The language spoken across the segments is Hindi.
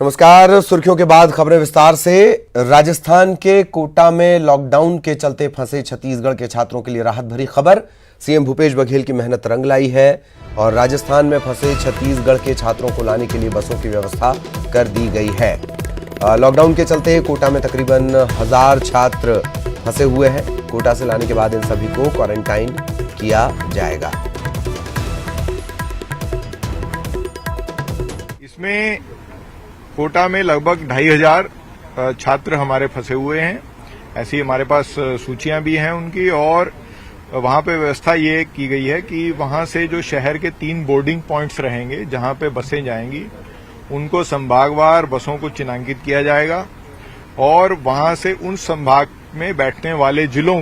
नमस्कार। सुर्खियों के बाद खबरें विस्तार से। राजस्थान के कोटा में लॉकडाउन के चलते फंसे छत्तीसगढ़ के छात्रों के लिए राहत भरी खबर। सीएम भूपेश बघेल की मेहनत रंग लाई है और राजस्थान में फंसे छत्तीसगढ़ के छात्रों को लाने के लिए बसों की व्यवस्था कर दी गई है। लॉकडाउन के चलते कोटा में तकरीबन 1000 छात्र फंसे हुए हैं। कोटा से लाने के बाद इन सभी को क्वारंटाइन किया जाएगा। इसमें कोटा में लगभग 2500 छात्र हमारे फंसे हुए हैं। ऐसी हमारे पास सूचियां भी हैं उनकी, और वहां पे व्यवस्था ये की गई है कि वहां से जो शहर के 3 बोर्डिंग पॉइंट्स रहेंगे जहां पे बसें जाएंगी, उनको संभागवार बसों को चिन्हांकित किया जाएगा और वहां से उन संभाग में बैठने वाले जिलों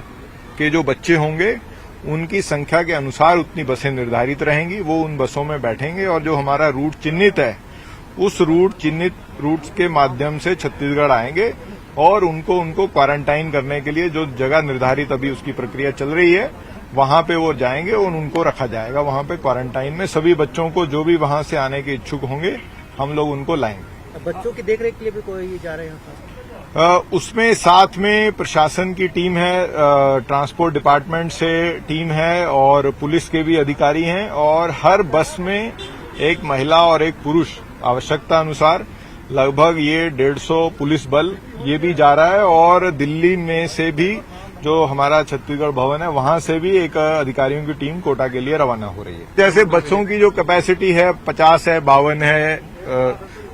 के जो बच्चे होंगे उनकी संख्या के अनुसार उतनी बसें निर्धारित रहेंगी। वो उन बसों में बैठेंगे और जो हमारा रूट चिन्हित है उस चिन्हित रूट्स के माध्यम से छत्तीसगढ़ आएंगे और उनको क्वारंटाइन करने के लिए जो जगह निर्धारित अभी उसकी प्रक्रिया चल रही है वहां पे वो जाएंगे और उनको रखा जाएगा। वहां पे क्वारंटाइन में सभी बच्चों को जो भी वहां से आने के इच्छुक होंगे हम लोग उनको लाएंगे। बच्चों की देखरेख के लिए भी कोई जा रहे हैं? उसमें साथ में प्रशासन की टीम है, ट्रांसपोर्ट डिपार्टमेंट से टीम है और पुलिस के भी अधिकारी हैं, और हर बस में एक महिला और एक पुरुष आवश्यकता अनुसार लगभग ये 150 पुलिस बल ये भी जा रहा है। और दिल्ली में से भी जो हमारा छत्तीसगढ़ भवन है वहां से भी एक अधिकारियों की टीम कोटा के लिए रवाना हो रही है। जैसे बसों की जो कैपेसिटी है 50 है, 52 है,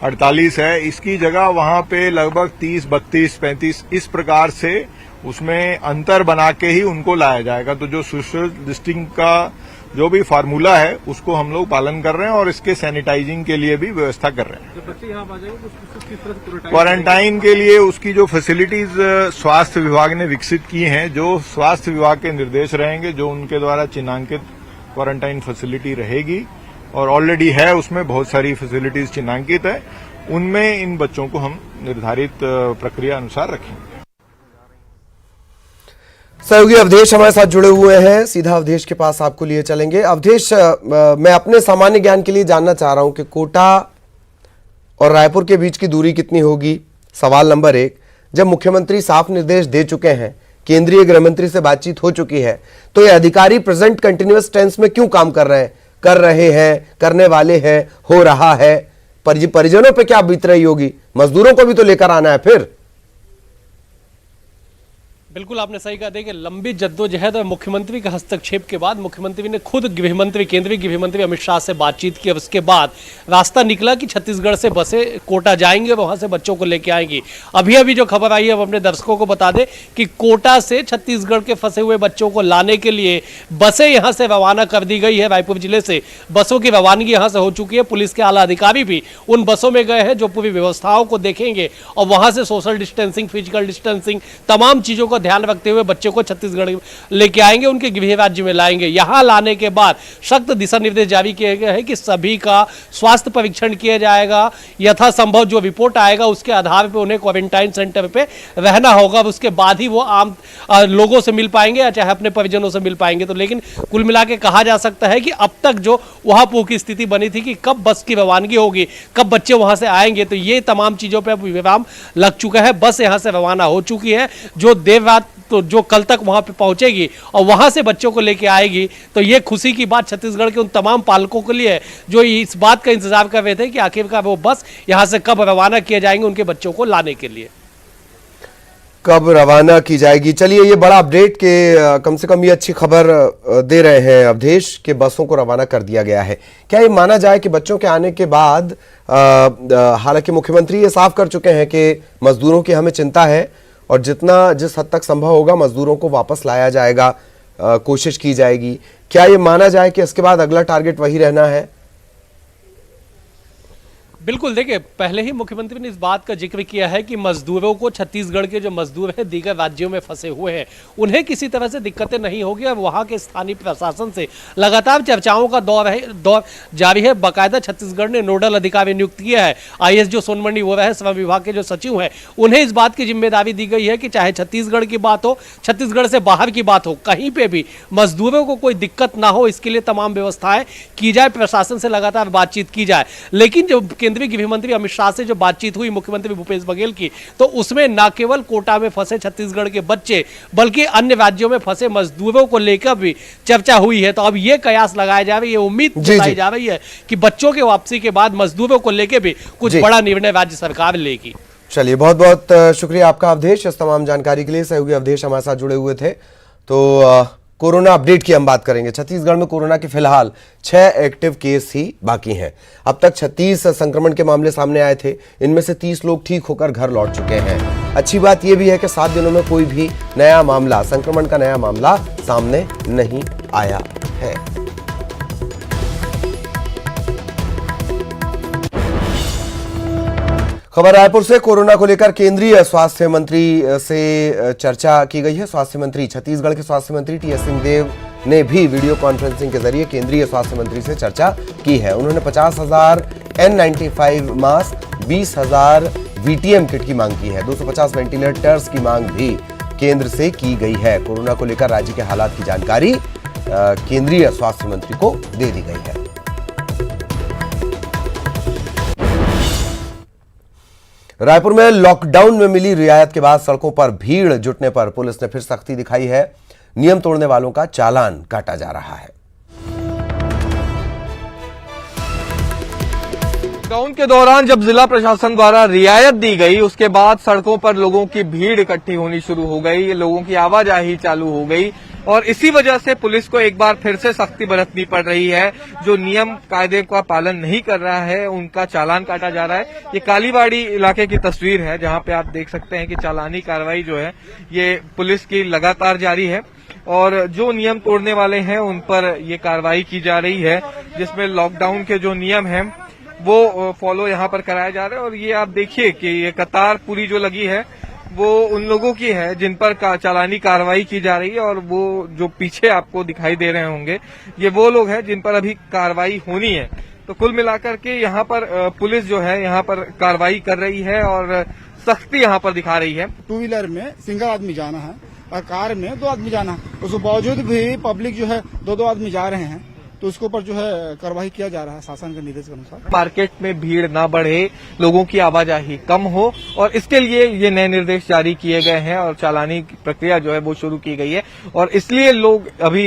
48 है, इसकी जगह वहां पे लगभग 30, 32, 35 इस प्रकार से उसमें अंतर बना के ही उनको लाया जाएगा। तो जो सोशल डिस्टेंसिंग का जो भी फार्मूला है उसको हम लोग पालन कर रहे हैं और इसके सैनिटाइजिंग के लिए भी व्यवस्था कर रहे हैं। जब बच्चे यहाँ आ जाएंगे क्वारंटाइन के लिए उसकी जो फैसिलिटीज स्वास्थ्य विभाग ने विकसित की हैं, जो स्वास्थ्य विभाग के निर्देश रहेंगे, जो उनके द्वारा चिन्हांकित क्वारंटाइन फैसिलिटी रहेगी और ऑलरेडी है, उसमें बहुत सारी फैसिलिटीज चिन्हांकित है, उनमें इन बच्चों को हम निर्धारित प्रक्रिया अनुसार रखेंगे। सहयोगी अवधेश हमारे साथ जुड़े हुए हैं, सीधा अवधेश के पास आपको लिए चलेंगे। अवधेश, मैं अपने सामान्य ज्ञान के लिए जानना चाह रहा हूं कि कोटा और रायपुर के बीच की दूरी कितनी होगी? सवाल नंबर 1, जब मुख्यमंत्री साफ निर्देश दे चुके हैं, केंद्रीय गृह मंत्री से बातचीत हो चुकी है, तो ये अधिकारी प्रेजेंट कंटिन्यूअस टेंस में क्यों काम कर रहे हैं, करने वाले हैं, हो रहा है? परिजनों पे क्या बीत रही होगी? मजदूरों को भी तो लेकर आना है। फिर बिल्कुल आपने सही कहा। देखिए, लंबी जद्दोजहद और मुख्यमंत्री के हस्तक्षेप के बाद मुख्यमंत्री ने खुद गृह मंत्री, केंद्रीय गृह मंत्री अमित शाह से बातचीत की। उसके बाद रास्ता निकला कि छत्तीसगढ़ से बसें कोटा जाएंगे और वहां से बच्चों को लेकर आएंगी। अभी जो खबर आई है अब अपने दर्शकों को बता दें कि कोटा से छत्तीसगढ़ के फंसे हुए बच्चों को लाने के लिए बसें यहां से रवाना कर दी गई है। रायपुर जिले से बसों की रवानगी यहां से हो चुकी है। पुलिस के आला अधिकारी भी उन बसों में गए हैं जो पूरी व्यवस्थाओं को देखेंगे और वहां से सोशल डिस्टेंसिंग, फिजिकल डिस्टेंसिंग, तमाम चीजों का ध्यान रखते हुए बच्चों को छत्तीसगढ़ लेके आएंगे, उनके गृह राज्य में लाएंगे। यहां लाने के बाद सख्त दिशा निर्देश जारी किए गए हैं कि सभी का स्वास्थ्य परीक्षण किया जाएगा। यथासंभव जो रिपोर्ट आएगा उसके आधार पर उन्हें क्वारंटाइन सेंटर पे रहना होगा। उसके बाद ही वो आम लोगों से मिल पाएंगे या चाहे अपने परिजनों से मिल पाएंगे। तो लेकिन कुल मिला के कहा जा सकता है कि अब तक जो वहां की स्थिति बनी थी कि कब बस की रवानगी होगी, कब बच्चे वहां से आएंगे, तो ये तमाम चीजों पर विराम लग चुका है। बस यहां से रवाना हो चुकी है, जो देर रात तो जो कल तक वहां पे पहुंचेगी और वहां से बच्चों को लेके आएगी। तो ये खुशी की बात छत्तीसगढ़ के उन तमाम पालकों के लिए है जो इस बात का इंतजार कर रहे थे कि आखिरकार वो बस यहां से कब रवाना किए जाएंगे उनके बच्चों को लाने के लिए, कब रवाना की जाएगी। चलिए, ये बड़ा अपडेट के कम से कम ये अच्छी खबर दे रहे हैं अवधेश के बसों को रवाना कर दिया गया है। क्या ये माना जाए कि बच्चों के आने के बाद, हालांकि मुख्यमंत्री ये साफ कर चुके हैं कि मजदूरों की हमें चिंता है और जिस हद तक संभव होगा मजदूरों को वापस लाया जाएगा, कोशिश की जाएगी। क्या ये माना जाए कि इसके बाद अगला टारगेट वही रहना है? बिल्कुल। देखिए, पहले ही मुख्यमंत्री ने इस बात का जिक्र किया है कि मजदूरों को, छत्तीसगढ़ के जो मजदूर हैं दीगर राज्यों में फंसे हुए हैं, उन्हें किसी तरह से दिक्कतें नहीं होगी और वहां के स्थानीय प्रशासन से लगातार चर्चाओं का दौर जारी है। बाकायदा छत्तीसगढ़ ने नोडल अधिकारी नियुक्त किया है। आईएएस जो सोनमणि वो रहे, श्रम विभाग के जो सचिव हैं, उन्हें इस बात की जिम्मेदारी दी गई है कि चाहे छत्तीसगढ़ की बात हो, छत्तीसगढ़ से बाहर की बात हो, कहीं पे भी मजदूरों को कोई दिक्कत ना हो, इसके लिए तमाम व्यवस्थाएं की जाए, प्रशासन से लगातार बातचीत की जाए। लेकिन जो केंद्रीय केंद्रीय गृह मंत्री अमित शाह से जो बातचीत हुई मुख्यमंत्री भूपेश बघेल की, तो उसमें न केवल कोटा में फंसे छत्तीसगढ़ के बच्चे बल्कि अन्य राज्यों में फंसे मजदूरों को लेकर भी चर्चा हुई है। तो अब ये कयास लगाया जा रहा है, ये उम्मीद जताई जा रही है कि बच्चों के वापसी के बाद मजदूरों को लेकर भी कुछ बड़ा निर्णय राज्य सरकार लेगी। चलिए, बहुत बहुत शुक्रिया आपका अवधेश, इस तमाम जानकारी के लिए। सहयोगी अवधेश हमारे साथ जुड़े हुए थे। तो कोरोना अपडेट की हम बात करेंगे। छत्तीसगढ़ में कोरोना के फिलहाल 6 एक्टिव केस ही बाकी हैं। अब तक 36 संक्रमण के मामले सामने आए थे। इनमें से 30 लोग ठीक होकर घर लौट चुके हैं। अच्छी बात यह भी है कि 7 दिनों में कोई भी नया मामला, संक्रमण का नया मामला सामने नहीं आया है। खबर रायपुर से। कोरोना को लेकर केंद्रीय स्वास्थ्य मंत्री से चर्चा की गई है। स्वास्थ्य मंत्री, छत्तीसगढ़ के स्वास्थ्य मंत्री टीएस सिंहदेव ने भी वीडियो कॉन्फ्रेंसिंग के जरिए केंद्रीय स्वास्थ्य मंत्री से चर्चा की है। उन्होंने 50,000 N95 मास्क, 20,000 वीटीएम किट की मांग की है। 250 वेंटिलेटर्स की मांग भी केंद्र से की गई है। कोरोना को लेकर राज्य के हालात की जानकारी केंद्रीय स्वास्थ्य मंत्री को दे दी गई है। रायपुर में लॉकडाउन में मिली रियायत के बाद सड़कों पर भीड़ जुटने पर पुलिस ने फिर सख्ती दिखाई है। नियम तोड़ने वालों का चालान काटा जा रहा है। लॉकडाउन के दौरान जब जिला प्रशासन द्वारा रियायत दी गई, उसके बाद सड़कों पर लोगों की भीड़ इकट्ठी होनी शुरू हो गई, लोगों की आवाजाही चालू हो गई और इसी वजह से पुलिस को एक बार फिर से सख्ती बरतनी पड़ रही है। जो नियम कायदे का पालन नहीं कर रहा है उनका चालान काटा जा रहा है। ये कालीबाड़ी इलाके की तस्वीर है, जहां पे आप देख सकते हैं कि चालानी कार्रवाई जो है ये पुलिस की लगातार जारी है और जो नियम तोड़ने वाले हैं उन पर ये कार्रवाई की जा रही है, जिसमें लॉकडाउन के जो नियम हैं वो फॉलो यहाँ पर कराया जा रहा है। और ये आप देखिए कि ये कतार पूरी जो लगी है वो उन लोगों की है जिन पर चालानी कार्रवाई की जा रही है और वो जो पीछे आपको दिखाई दे रहे होंगे ये वो लोग हैं जिन पर अभी कार्रवाई होनी है। तो कुल मिलाकर के यहाँ पर पुलिस जो है यहाँ पर कार्रवाई कर रही है और सख्ती यहाँ पर दिखा रही है। 2 व्हीलर में सिंगल आदमी जाना है और कार में 2 आदमी जाना है, उसके बावजूद भी पब्लिक जो है 2-2 आदमी जा रहे हैं, तो उसके ऊपर जो है कार्रवाई किया जा रहा है शासन के निर्देश के अनुसार। मार्केट में भीड़ ना बढ़े, लोगों की आवाजाही कम हो और इसके लिए ये नए निर्देश जारी किए गए हैं और चालानी प्रक्रिया जो है वो शुरू की गई है। और इसलिए लोग अभी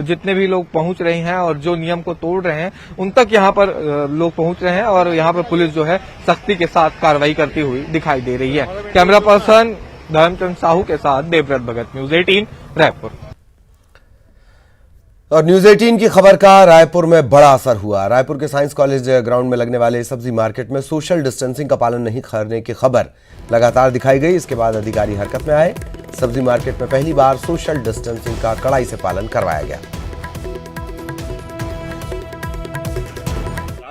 जितने भी लोग पहुंच रहे हैं और जो नियम को तोड़ रहे हैं उन तक यहाँ पर लोग पहुंच रहे हैं और यहाँ पर पुलिस जो है सख्ती के साथ कार्रवाई करती हुई दिखाई दे रही है। कैमरा पर्सन धर्मचंद साहू के साथ देवव्रत भगत, न्यूज 18 रायपुर। और न्यूज 18 की खबर का रायपुर में बड़ा असर हुआ। रायपुर के साइंस कॉलेज ग्राउंड में लगने वाले सब्जी मार्केट में सोशल डिस्टेंसिंग का पालन नहीं करने की खबर लगातार दिखाई गई। इसके बाद अधिकारी हरकत में आए। सब्जी मार्केट में पहली बार सोशल डिस्टेंसिंग का कड़ाई से पालन करवाया गया।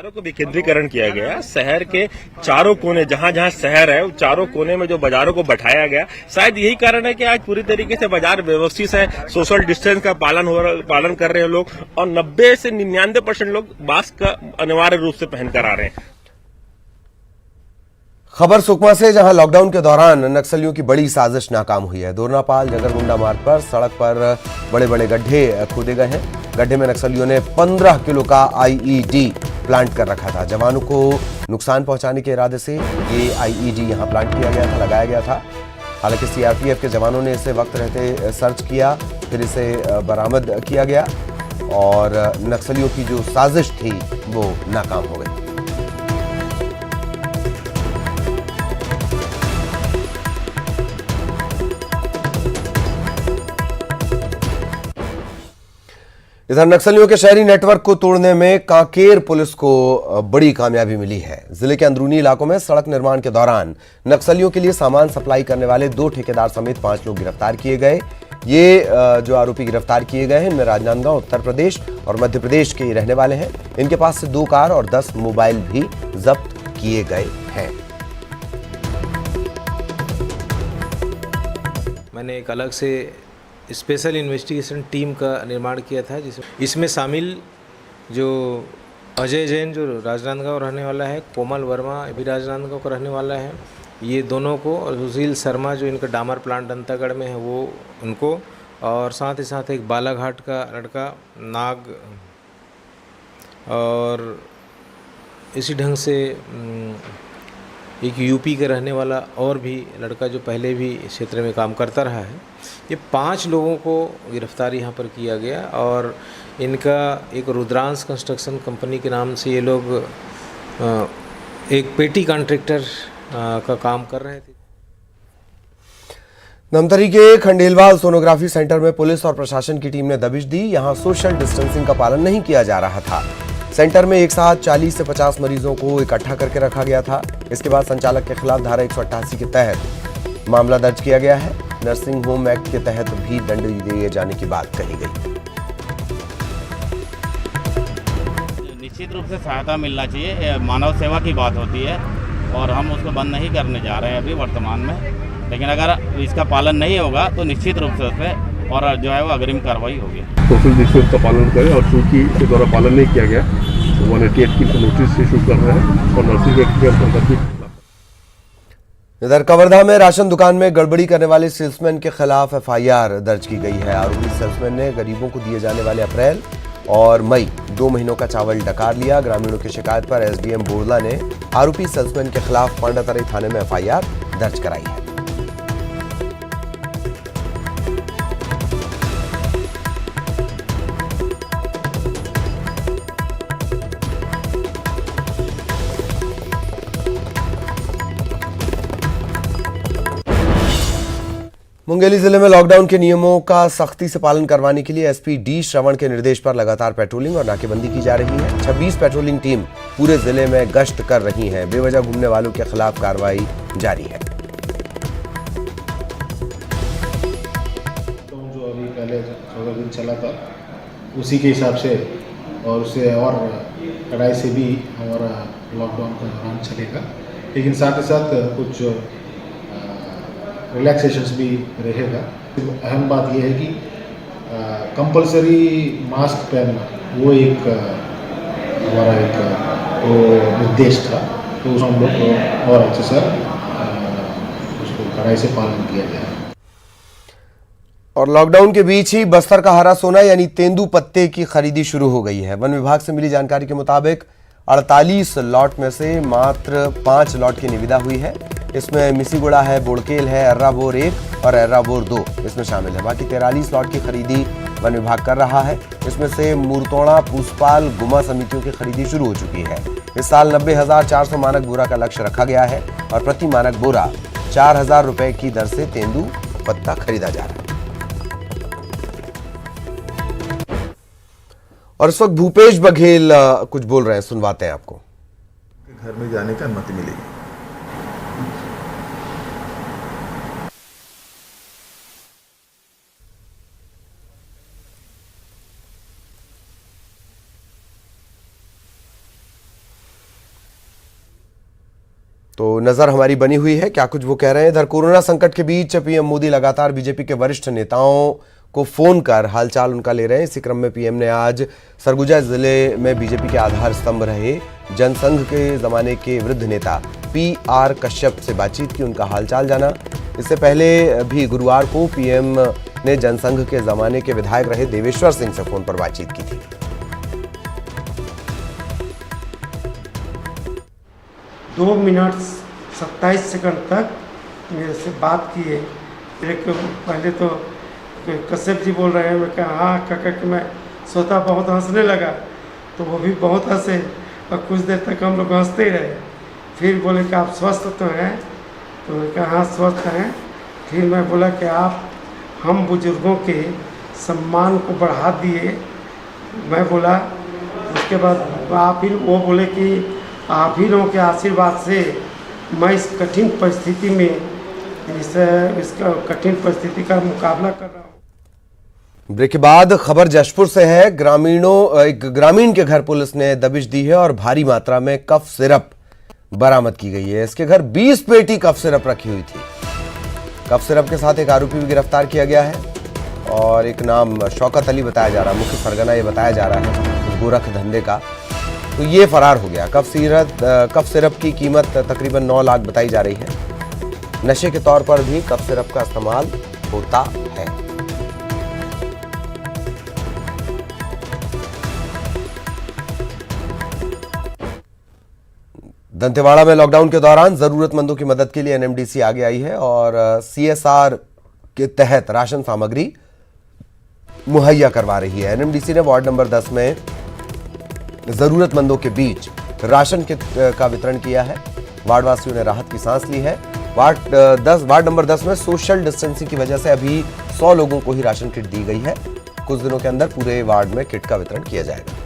को विकेंद्रीकरण किया गया। शहर के चारों कोने, जहां जहां शहर है चारों कोने में जो बाजारों को बैठाया गया, शायद यही कारण है कि आज पूरी तरीके से बाजार व्यवस्थित है। सोशल डिस्टेंस का पालन कर रहे हैं लोग और 90 से 99% लोग मास्क का अनिवार्य रूप से पहनकर आ रहे हैं। खबर सुकमा से, जहां लॉकडाउन के दौरान नक्सलियों की बड़ी साजिश नाकाम हुई है। दोरनापाल जगरगुंडा मार्ग पर सड़क पर बड़े बड़े गड्ढे खोदे गए हैं। गड्ढे में नक्सलियों ने 15 किलो का आईईडी प्लांट कर रखा था। जवानों को नुकसान पहुंचाने के इरादे से ये आईईडी यहां प्लांट किया गया था, लगाया गया था। हालांकि सीआरपीएफ के जवानों ने इसे वक्त रहते सर्च किया, फिर इसे बरामद किया गया और नक्सलियों की जो साजिश थी वो नाकाम हो गई। इधर नक्सलियों के शहरी नेटवर्क को तोड़ने में कांकेर पुलिस को बड़ी कामयाबी मिली है। जिले के अंदरूनी इलाकों में सड़क निर्माण के दौरान नक्सलियों के लिए सामान सप्लाई करने वाले 2 ठेकेदार समेत 5 लोग गिरफ्तार किए गए। ये जो आरोपी गिरफ्तार किए गए हैं इनमें राजनांदगांव, उत्तर प्रदेश और मध्य प्रदेश के रहने वाले हैं। इनके पास से 2 कार और 10 मोबाइल भी जब्त किए गए हैं। मैंने एक अलग से स्पेशल इन्वेस्टिगेशन टीम का निर्माण किया था, इसमें शामिल जो अजय जैन जो राजनांदगांव रहने वाला है, कोमल वर्मा भी राजनांदगांव का रहने वाला है, ये दोनों को, और सुशील शर्मा जो इनका डामर प्लांट अंतागढ़ में है वो उनको, और साथ ही साथ एक बालाघाट का लड़का नाग और इसी ढंग से एक यूपी के रहने वाला और भी लड़का जो पहले भी इस क्षेत्र में काम करता रहा है, ये 5 लोगों को गिरफ्तार यहाँ पर किया गया और इनका एक रुद्रांश कंस्ट्रक्शन कंपनी के नाम से ये लोग एक पेटी कॉन्ट्रैक्टर का काम कर रहे थे। धमतरी के खंडेलवाल सोनोग्राफी सेंटर में पुलिस और प्रशासन की टीम ने दबिश दी। यहां सोशल डिस्टेंसिंग का पालन नहीं किया जा रहा था। सेंटर में एक साथ 40 से 50 मरीजों को इकट्ठा करके रखा गया था। इसके बाद संचालक के खिलाफ धारा 188 के तहत मामला दर्ज किया गया है। नर्सिंग होम एक्ट के तहत भी दंड दिए जाने की बात कही गई। निश्चित रूप से सहायता मिलना चाहिए, मानव सेवा की बात होती है और हम उसको बंद नहीं करने जा रहे हैं अभी वर्तमान में। लेकिन अगर इसका पालन नहीं होगा तो निश्चित रूप से उस पर और जो है वो अग्रिम कार्रवाई होगी। सोशल डिस्टेंस का पालन करें और चूंकि इसके द्वारा पालन नहीं किया गया तो 188 की नोटिस इशू कर रहे हैं और नर्सिंग एक्ट के अंतर्गत भी। इधर कवर्धा में राशन दुकान में गड़बड़ी करने वाले सेल्समैन के खिलाफ एफआईआर दर्ज की गई है। आरोपी सेल्समैन ने गरीबों को दिए जाने वाले अप्रैल और मई 2 महीनों का चावल डकार लिया। ग्रामीणों की शिकायत पर एसडीएम बोरला ने आरोपी सेल्समैन के खिलाफ पांडातराई थाने में एफआईआर दर्ज कराई है। मुंगेली जिले में लॉकडाउन के नियमों का सख्ती से पालन करवाने के लिए एसपी डी श्रवण के निर्देश पर लगातार पेट्रोलिंग और नाकेबंदी की जा रही है। 26 पेट्रोलिंग टीम पूरे जिले में गश्त कर रही हैं। बेवजह घूमने वालों के खिलाफ कार्रवाई जारी है। तो जो अभी पहले 14 दिन चला था उसी के हिसाब से और उससे और कड़ाई से भी हमारा लॉकडाउन का दौरान चलेगा, लेकिन साथ ही साथ कुछ रिलैक्सेशंस भी रहेगा। अहम बात यह है कि कंपलसरी मास्क पहनना वो एक हमारा एक वो निर्देश था, तो उस हम लोग और अच्छे से उसको कड़ाई से पालन किया जाए। और लॉकडाउन के बीच ही बस्तर का हरा सोना यानी तेंदू पत्ते की खरीदी शुरू हो गई है। वन विभाग से मिली जानकारी के मुताबिक 48 लॉट में से मात्र 5 लॉट की निविदा हुई है। इसमें मिसीगुड़ा है, बोड़केल है, अर्राबोर 1 और अर्राबोर 2 इसमें शामिल है। बाकी 43 लॉट की खरीदी वन विभाग कर रहा है। इसमें से मूरतोड़ा, पूसपाल, गुमा समितियों की खरीदी शुरू हो चुकी है। इस साल 90,400 मानक बोरा का लक्ष्य रखा गया है और प्रति मानक बोरा 4,000 रुपए की दर से तेंदू पत्ता खरीदा जा रहा है। और इस वक्त भूपेश बघेल कुछ बोल रहे हैं, सुनवाते हैं आपको। घर में जाने की अनुमति मिलेगी। तो नजर हमारी बनी हुई है क्या कुछ वो कह रहे हैं। इधर कोरोना संकट के बीच पीएम मोदी लगातार बीजेपी के वरिष्ठ नेताओं को फोन कर हालचाल उनका ले रहे हैं। इसी क्रम में पीएम ने आज सरगुजा जिले में बीजेपी के आधार स्तंभ रहे जनसंघ के जमाने के वृद्ध नेता PR कश्यप से बातचीत की, उनका हालचाल जाना। इससे पहले भी गुरुवार को पीएम ने जनसंघ के जमाने के विधायक रहे देवेश्वर सिंह से फोन पर बातचीत की थी। 2 मिनट 27 सेकंड तक मेरे से बात किए। पहले तो कश्यप जी बोल रहे हैं, मैं कहा हाँ काका कि मैं सोता बहुत हंसने लगा, तो वो भी बहुत हंसे और कुछ देर तक हम लोग हंसते ही रहे। फिर बोले कि आप स्वस्थ तो हैं, तो मैं कहा हाँ स्वस्थ हैं। फिर मैं बोला कि आप हम बुजुर्गों के सम्मान को बढ़ा दिए। मैं बोला, उसके बाद आप फिर वो बोले कि आप ही लोगों के आशीर्वाद से मैं इस कठिन परिस्थिति में इसका कठिन परिस्थिति का मुकाबला कर रहा हूँ। ब्रेक के बाद खबर जशपुर से है। एक ग्रामीण के घर पुलिस ने दबिश दी है और भारी मात्रा में कफ सिरप बरामद की गई है। इसके घर 20 पेटी कफ सिरप रखी हुई थी। कफ सिरप के साथ एक आरोपी भी गिरफ्तार किया गया है और एक नाम शौकत अली बताया जा रहा है, मुख्य सरगना ये बताया जा रहा है गोरख धंधे का, तो ये फरार हो गया। कफ सिरप की कीमत तकरीबन 9 लाख बताई जा रही है। नशे के तौर पर भी कफ सिरप का इस्तेमाल होता है। दंतेवाड़ा में लॉकडाउन के दौरान जरूरतमंदों की मदद के लिए एनएमडीसी आगे आई है और सीएसआर के तहत राशन सामग्री मुहैया करवा रही है। एनएमडीसी ने वार्ड नंबर 10 में जरूरतमंदों के बीच राशन किट का वितरण किया है। वार्डवासियों ने राहत की सांस ली है। वार्ड नंबर 10 में सोशल डिस्टेंसिंग की वजह से अभी 100 लोगों को ही राशन किट दी गई है। कुछ दिनों के अंदर पूरे वार्ड में किट का वितरण किया जाएगा।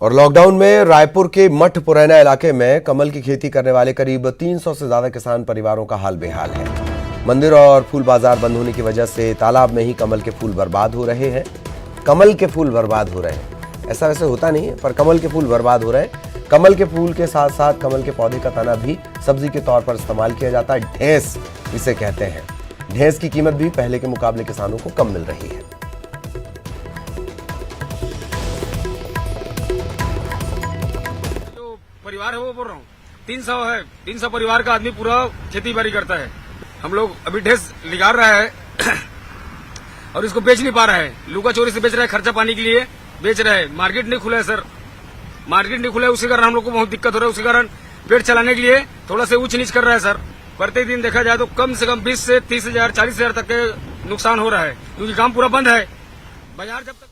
और लॉकडाउन में रायपुर के मठ पुरैना इलाके में कमल की खेती करने वाले करीब 300 से ज्यादा किसान परिवारों का हाल बेहाल है। मंदिर और फूल बाजार बंद होने की वजह से तालाब में ही कमल के फूल बर्बाद हो रहे हैं। कमल के फूल बर्बाद हो रहे हैं, ऐसा वैसे होता नहीं है, पर कमल के फूल बर्बाद हो रहे हैं। कमल के फूल के साथ साथ कमल के पौधे का तना भी सब्जी के तौर पर इस्तेमाल किया जाता है। ढेंस इसे कहते हैं। ढेंस की कीमत भी पहले के मुकाबले किसानों को कम मिल रही है। परिवार है वो बोल रहा हूँ, 300 है। 300 परिवार का आदमी पूरा खेती बाड़ी करता है। हम लोग अभी ढेस निकाल रहा है और इसको बेच नहीं पा रहा है। लुका चोरी से बेच रहा है, खर्चा पानी के लिए बेच रहा है। मार्केट नहीं खुला है सर, मार्केट नहीं खुला है, उसी कारण हम लोग को बहुत दिक्कत हो रहा है। उसी कारण पेट चलाने के लिए थोड़ा से ऊंच नीच कर रहा है सर। प्रत्येक दिन देखा जाए तो कम से कम 20 से 30,000 40,000 तक के नुकसान हो रहा है, क्योंकि काम पूरा बंद है। बाजार जब तक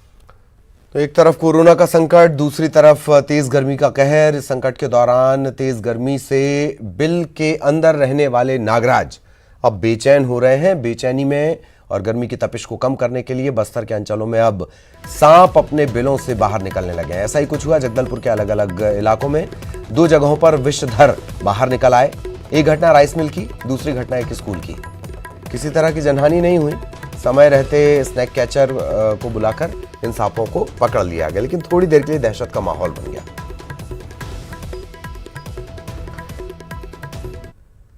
तो एक तरफ कोरोना का संकट, दूसरी तरफ तेज गर्मी का कहर। इस संकट के दौरान तेज गर्मी से बिल के अंदर रहने वाले नागराज अब बेचैन हो रहे हैं। बेचैनी में और गर्मी की तपिश को कम करने के लिए बस्तर के अंचलों में अब सांप अपने बिलों से बाहर निकलने लगे हैं। ऐसा ही कुछ हुआ जगदलपुर के अलग अलग इलाकों में। 2 जगहों पर विषधर बाहर निकल आए। एक घटना राइस मिल की, दूसरी घटना एक स्कूल की। किसी तरह की जनहानि नहीं हुई। समय रहते स्नैक कैचर को बुलाकर इन सांपों को पकड़ लिया गया, लेकिन थोड़ी देर के लिए दहशत का माहौल बन गया।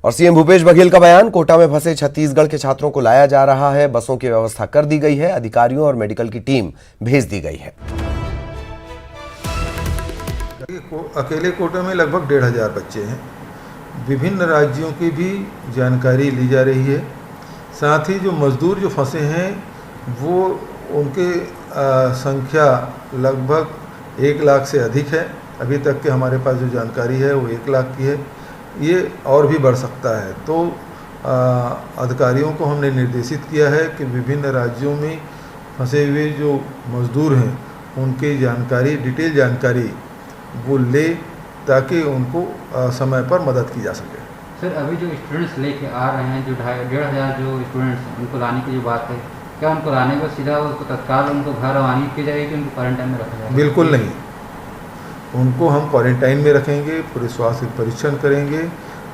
और सीएम भूपेश बघेल का बयान, कोटा में फंसे छत्तीसगढ़ के छात्रों को लाया जा रहा है। बसों की व्यवस्था कर दी गई है। अधिकारियों और मेडिकल की टीम भेज दी गई है। अकेले कोटा में लगभग 1,500 बच्चे हैं। विभिन्न राज्यों की भी जानकारी ली जा रही है। साथ ही जो मजदूर जो फंसे हैं वो उनके संख्या लगभग 1 लाख से अधिक है। अभी तक के हमारे पास जो जानकारी है वो 1 लाख की है। ये और भी बढ़ सकता है। तो अधिकारियों को हमने निर्देशित किया है कि विभिन्न राज्यों में फंसे हुए जो मजदूर हैं उनकी जानकारी, डिटेल जानकारी वो ले, ताकि उनको समय पर मदद की जा सके। सर, अभी जो स्टूडेंट्स लेके आ रहे हैं, जो 1,500 जो स्टूडेंट्स, उनको लाने की जो बात है, क्या उनको लाने को सीधा उनको तत्काल उनको घर रवाना की जाएगी कि उनको क्वारंटाइन में रखा जाएगा? बिल्कुल नहीं, उनको हम क्वारंटाइन में रखेंगे, पूरे स्वास्थ्य परीक्षण करेंगे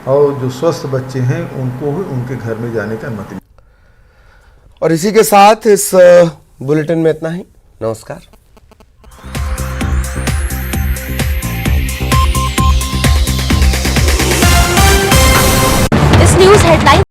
और जो स्वस्थ बच्चे हैं उनको ही उनके घर में जाने की अनुमति। और इसी के साथ इस बुलेटिन में इतना ही। नमस्कार।